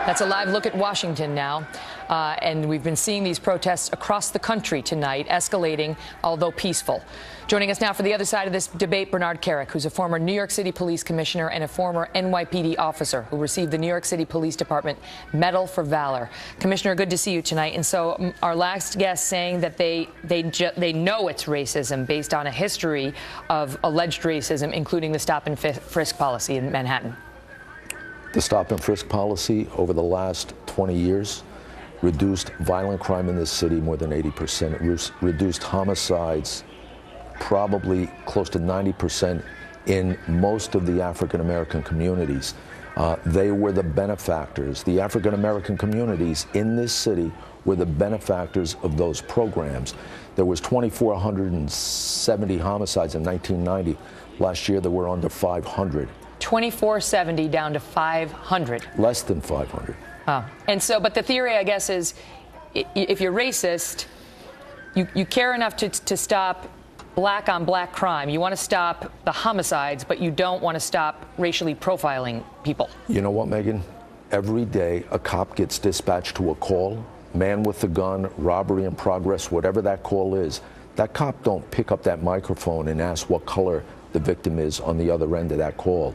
That's a live look at Washington now. And we've been seeing these protests across the country tonight, escalating, although peaceful. Joining us now for the other side of this debate, Bernard Kerik, who's a former New York City Police Commissioner and a former NYPD officer who received the New York City Police Department Medal for Valor. Commissioner, good to see you tonight. And so our last guest saying that they know it's racism based on a history of alleged racism, including the stop and frisk policy in Manhattan. The stop and frisk policy over the last 20 years reduced violent crime in this city more than 80%. It reduced homicides probably close to 90% in most of the African-American communities. They were the benefactors. The African-American communities in this city were the benefactors of those programs. There was 2,470 homicides in 1990. Last year, there were under 500. 2,470 down to 500. Less than 500. And so, but the theory, I guess, is if you're racist, you care enough to stop black on black crime. You want to stop the homicides, but you don't want to stop racially profiling people. You know what, Megan? Every day a cop gets dispatched to a call, man with a gun, robbery in progress, whatever that call is. That cop don't pick up that microphone and ask what color the victim is on the other end of that call.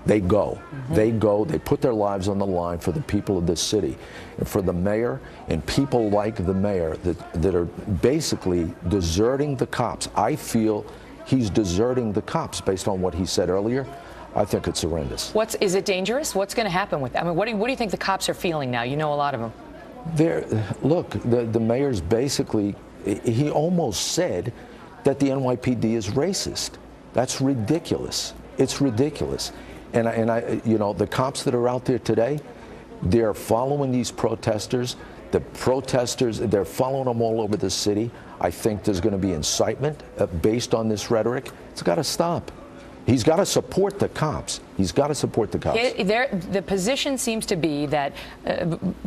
They go. They go. They put their lives on the line for the people of this city. And for the mayor and people like the mayor that are basically deserting the cops. I feel he's deserting the cops based on what he said earlier. I think it's horrendous. Is it dangerous? What's going to happen with that? I mean, what do you think the cops are feeling now? You know a lot of them. Look, the mayor's basically, he almost said that the NYPD is racist. That's ridiculous. It's ridiculous. And I, you know, the cops that are out there today, they're following these protesters. The protesters, they're following them all over the city. I think there's going to be incitement based on this rhetoric. It's got to stop. He's got to support the cops. He's got to support the cops. The position seems to be that,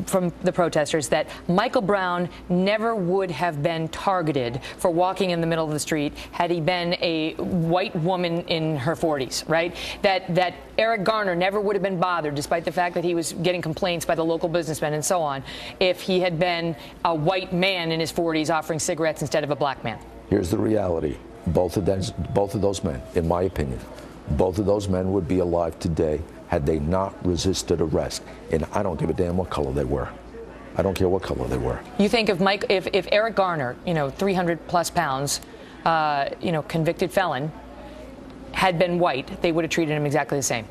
from the protesters, that Michael Brown never would have been targeted for walking in the middle of the street had he been a white woman in her 40s, right? That Eric Garner never would have been bothered, despite the fact that he was getting complaints by the local businessmen and so on, if he had been a white man in his 40s offering cigarettes instead of a black man. Here's the reality. Both of those men, in my opinion, both of those men would be alive today had they not resisted arrest. And I don't give a damn what color they were. I don't care what color they were. You think if Eric Garner, 300 plus pounds, convicted felon, had been white, they would have treated him exactly the same?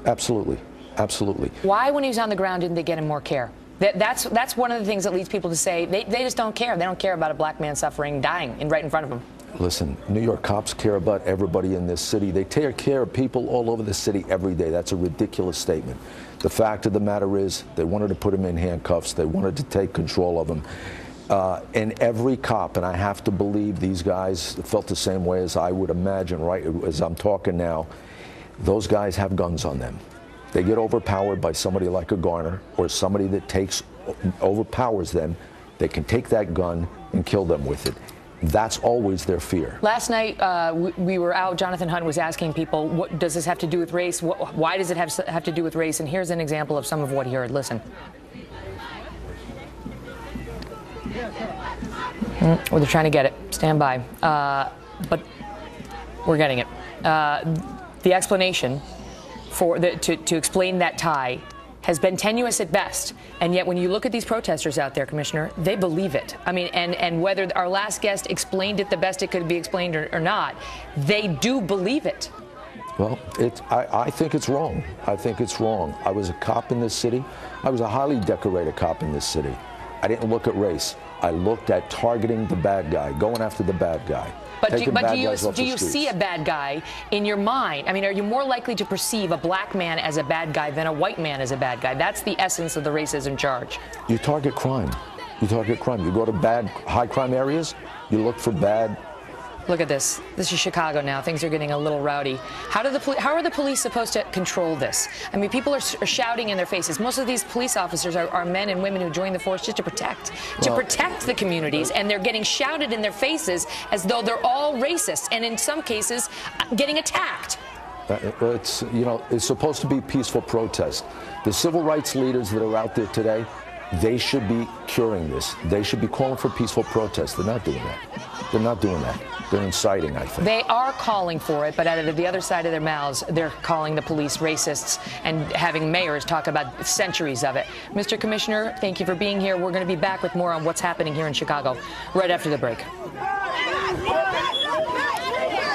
Absolutely. Absolutely. Why, when he was on the ground, didn't they get him more care? That's one of the things that leads people to say they just don't care. They don't care about a black man suffering, dying right in front of them. Listen, New York cops care about everybody in this city. They take care of people all over the city every day. That's a ridiculous statement. The fact of the matter is they wanted to put him in handcuffs. They wanted to take control of him. And every cop, and I have to believe these guys felt the same way as I would imagine, right, as I'm talking now, those guys have guns on them. They get overpowered by somebody like a Garner or somebody that overpowers them. They can take that gun and kill them with it. That's always their fear. Last night, we were out. Jonathan Hunt was asking people, what does this have to do with race? Why does it have to do with race? And here's an example of some of what he heard. Listen. Well, they're trying to get it. Stand by. But we're getting it. The explanation to explain that tie has been tenuous at best. And yet when you look at these protesters out there, Commissioner, they believe it. I mean, and whether our last guest explained it the best it could be explained or not, they do believe it. Well, I think it's wrong. I think it's wrong. I was a cop in this city. I was a highly decorated cop in this city. I didn't look at race. I looked at targeting the bad guy, going after the bad guy. But do you see a bad guy in your mind? I mean, are you more likely to perceive a black man as a bad guy than a white man as a bad guy? That's the essence of the racism charge. You target crime. You target crime. You go to bad, high crime areas, you look for bad. Look at this. This is Chicago now. Things are getting a little rowdy. How are the police supposed to control this? I mean, people are shouting in their faces. Most of these police officers are men and women who join the force just to protect the communities, and they're getting shouted in their faces as though they're all racist, and in some cases, getting attacked. It's, you know, it's supposed to be peaceful protest. The civil rights leaders that are out there today, they should be curing this. They should be calling for peaceful protest. They're not doing that. They're not doing that. They're inciting, I think. They are calling for it, but out of the other side of their mouths, they're calling the police racists and having mayors talk about centuries of it. Mr. Commissioner, thank you for being here. We're going to be back with more on what's happening here in Chicago right after the break.